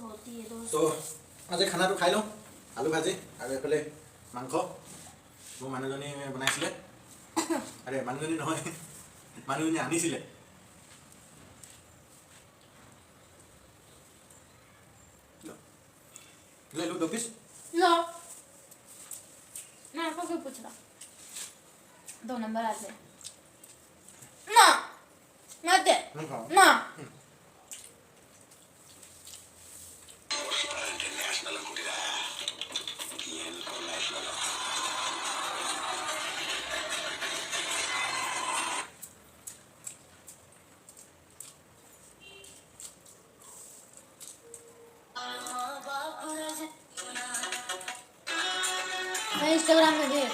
होती है दोस्त। तो आज खाना तो खाई लूँ आलू भाजी और एफाले मांस মোৰ মানুহজনী বনাইছিলে আৰে মানুহজনী নহয় মানুহজনী আনিছিলে ले लो 2 पीस लो ना आपको क्यों पूछ रहा 2 नंबर आते ना मत दे ना मैं इंस्टाग्राम में भी है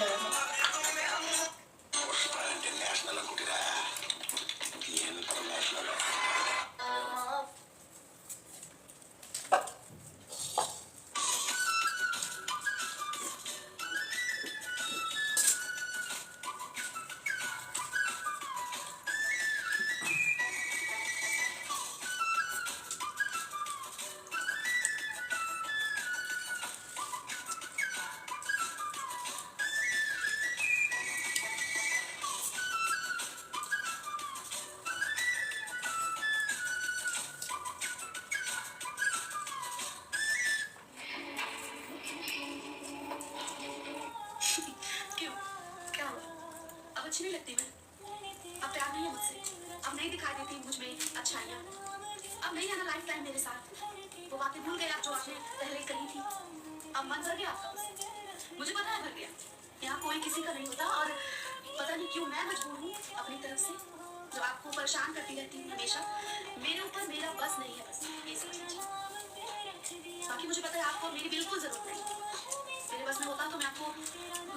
अच्छी नहीं लगती मैं अब प्यार नहीं है मुझसे अब नहीं दिखाई देती मुझ में अच्छाइयाँ अब नहीं आना लाइफ टाइम मेरे साथ वो बातें भूल गए आप जो आपने पहले कही थी अब मन भर गया आपका मुझे पता है भर गया यहाँ कोई किसी का नहीं होता और पता नहीं क्यों मैं मजबूर हूँ अपनी तरफ से जो आपको परेशान करती रहती हूँ हमेशा मेरे ऊपर मेरा बस नहीं है बस ये समझ लीजिए बाकी मुझे पता है आपको मेरी बिल्कुल जरूरत नहीं मेरे बस में होता तो मैं आपको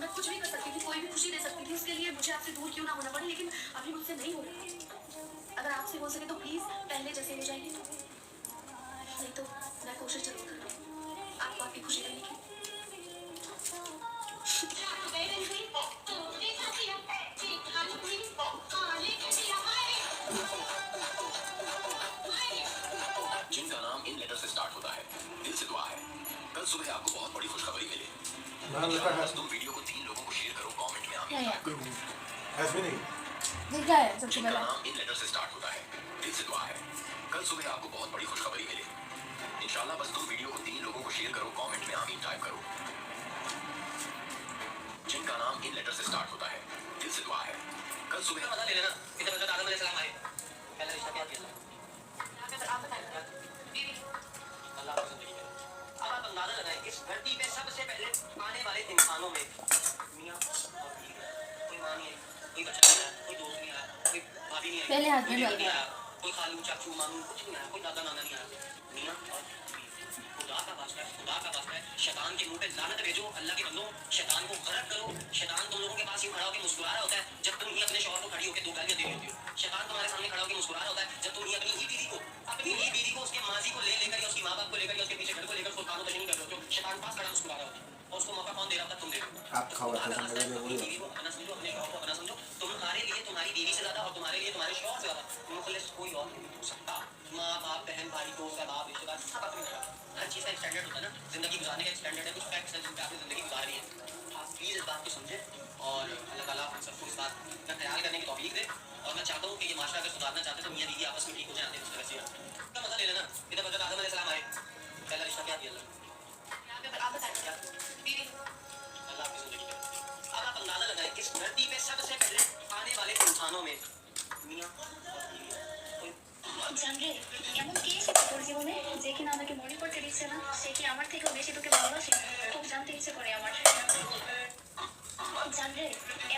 मैं कुछ भी कर सकती थी कोई भी खुशी दे सकती थी उसके लिए मुझे आपसे दूर क्यों ना होना पड़े लेकिन अभी मुझसे नहीं हो रहा अगर आपसे हो सके तो प्लीज पहले जैसे हो जाएगी नहीं तो मैं कोशिश जरूर कर रहा हूँ आपको आपकी खुशी देने की जिनका नाम इन लेटर से स्टार्ट होता है दिल से दुआ है कल सुबह आपको बहुत बड़ी खुशखबरी मिले बस तुम वीडियो को 3 लोगों को शेयर करो कमेंट में आगे ऐसे नहीं दिखा है सबसे जिनका पहला नाम इन लेटर से स्टार्ट होता है दिल से दुआ है कल सुबह आपको बहुत बड़ी खुशखबरी मिले इंशाल्लाह बस तुम वीडियो को 3 लोगों को शेयर करो कमेंट में आमीन टाइप करो जिनका नाम इन लेटर से स्टार्ट होता है दिल से दुआ है कल सुबह मजा ले लेना इधर हज़रत आदम अलैहिस्सलाम आए पहला रिश्ता क्या किया आप बताएं अल्लाह की जिंदगी में अब आप अंदाजा लगाएं इस धरती पे सबसे पहले आने वाले इंसानों में मियां और बीवी कोई मां नहीं है कोई बच्चा नहीं है कोई दोस्त नहीं है कोई भाभी नहीं है पहले हाथ में नहीं है कोई खालू चाचू मामू कुछ नहीं है कोई दादा नाना नहीं है मियां और खुदा का वास्ता है शैतान के मुंह पे लानत भेजो अल्लाह के बंदो शैतान को गलत करो शैतान तुम लोगों के पास यूं खड़ा होकर मुस्कुरा रहा होता है जब तुम ही अपने शौहर को खड़ी होकर 2 गालियां दे रही होती हो शैतान तुम्हारे सामने खड़ा होकर मुस्कुरा रहा होता है जब तुम ही अपनी बीवी को उसके माजी को लेकर या उसकी माँ बाप को लेकर या उसके पीछे घर को लेकर उसको कानों तक नहीं कर रहे हो शैतान पास खड़ा मुस्कुरा रहा होता है और उसको मौका कौन दे रहा होता तुम दे रहे हो आप खाओ अपनी बीवी को अपना समझो अपने शौहर को अपना समझो तुम्हारे लिए तुम्हारी बीवी से ज्यादा और तुम्हारे लिए तुम्हारे शौहर से ज्यादा मुखलिस कोई और नहीं हो सकता माँ बाप बहन भाई दोस्त बाप रिश्तेदार सब अपनी जगह हर चीज़ का स्टैंडर्ड होता है ना जिंदगी गुजारने का स्टैंडर्ड है कुछ फैक्ट्स हैं जिन पे आपने जिंदगी गुजारनी है आप प्लीज़ इस बात को समझें और अल्लाह ताला हम सबको इस बात का ख्याल करने की तौफीक दे और मैं चाहता हूँ कि ये माशरा अगर सुधारना चाहते तो मियाँ बीवी आपस में ठीक हो जाते हैं उस तरह से तो मजा ले लेना इधर हज़रत आदम अलैहिस्सलाम आए पहला रिश्ता क्या दिया आप बताइए बीवी अल्लाह की जिंदगी में अब आप अंदाजा लगाएं इस धरती पे सबसे पहले आने वाले इंसानों में मियाँ और बीवी জানরে এমন কি এসেছে তোর জীবনে যে কিনা আমাকে মনে করতে দিচ্ছে না সে কি আমার থেকেও বেশি তোকে ভালোবাসে খুব জানতে ইচ্ছে করে আমার জানরে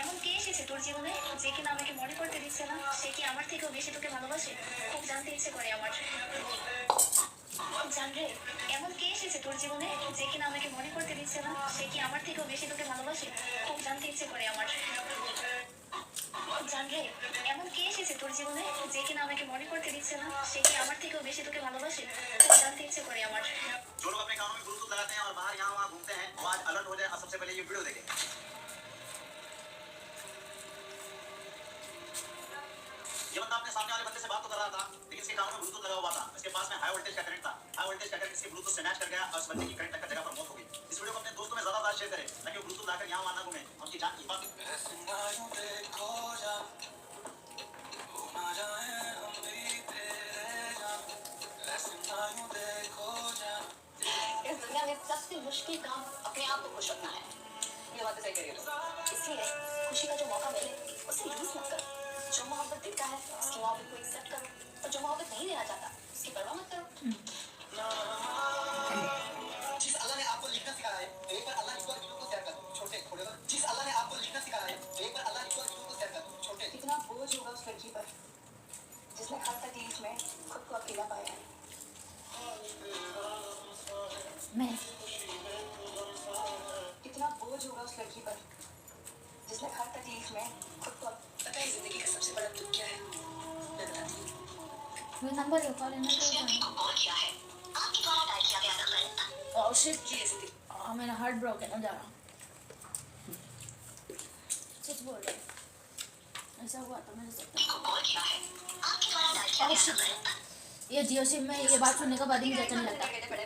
এমন কি এসেছে তোর জীবনে যে কিনা আমাকে মনে করতে দিচ্ছে না সে কি আমার থেকেও বেশি তোকে ভালোবাসে খুব জানতে ইচ্ছে করে আমার জানরে এমন কি এসেছে তোর জীবনে যে কিনা আমাকে মনে করতে দিচ্ছে না সে কি আমার থেকেও বেশি তোকে ভালোবাসে খুব জানতে ইচ্ছে করে আমার জানরে এমন কে এসেছে তোর জীবনে যে কিনা আমাকে মনে করতে দিচ্ছে না সে কি আমার থেকেও বেশি তোকে ভালোবাসে খুব জানতে ইচ্ছে করে আমার जो लोग अपने कानों में ब्लूटूथ लगाते हैं और बाहर यहाँ वहाँ घूमते हैं वो आज अलर्ट हो जाए और सबसे पहले ये वीडियो देखें ये बंदा अपने सामने वाले बंदे से बात तो कर रहा था, लेकिन इसके कानों में ब्लूटूथ लगा हुआ था। इसके पास में हाई वोल्टेज का करंट था। हाई वोल्टेज का करंट इसके ब्लूटूथ से मैच कर गया और इस बंदे की करंट लगकर जगह पर मौत हो गई। इस वीडियो को अपने दोस्तों में ज्यादा शेयर करें ताकि वो ब्लूटूथ लाकर यहाँ वहाँ ना घूमे, उनकी जान की हिफाजत। इस दुनिया में सबसे मुश्किल काम अपने आप को खुश रखना है। ये बात तो सही कह रही हो। इसलिए खुशी का जो मौका मिले उसे यूज मत करो। जो मोहब्बत देता है उसकी मोहब्बत को एक्सेप्ट करो और जो मोहब्बत नहीं देना चाहता उसकी परवाह मत करो। जिस अल्लाह ने आपको लिखना सिखाया है, एक बार अल्लाह लिखवा वीडियो को शेयर कर दो, छोटे थोड़े बार। जिस अल्लाह ने आपको लिखना सिखाया है, एक बार अल्लाह लिखवा वीडियो को शेयर कर दो, छोटे। कितना बोझ होगा उस लड़की पर जिसने हर तकलीफ में खुद को अकेला पाया है। मैं कितना बोझ होगा उस लड़की पर जिसने हर तकलीफ में खुद को पता है जिंदगी का सबसे बड़ा दुख क्या है? मैं बताती हूँ। मेरा नंबर है, कॉल करना को कॉल किया है आपके द्वारा डायल किया गया नंबर ओह शिट, ये है जिंदगी। मेरा हार्ट ब्रोकन हो जा रहा। सच बोल रहे, ऐसा हुआ तो मेरे साथ। को कॉल किया है आपके द्वारा डायल किया ओह गया शिट, नंबर। ये जियो सिम में ये बात सुनने के बाद ही मुझे अच्छा नहीं लगता। बड़े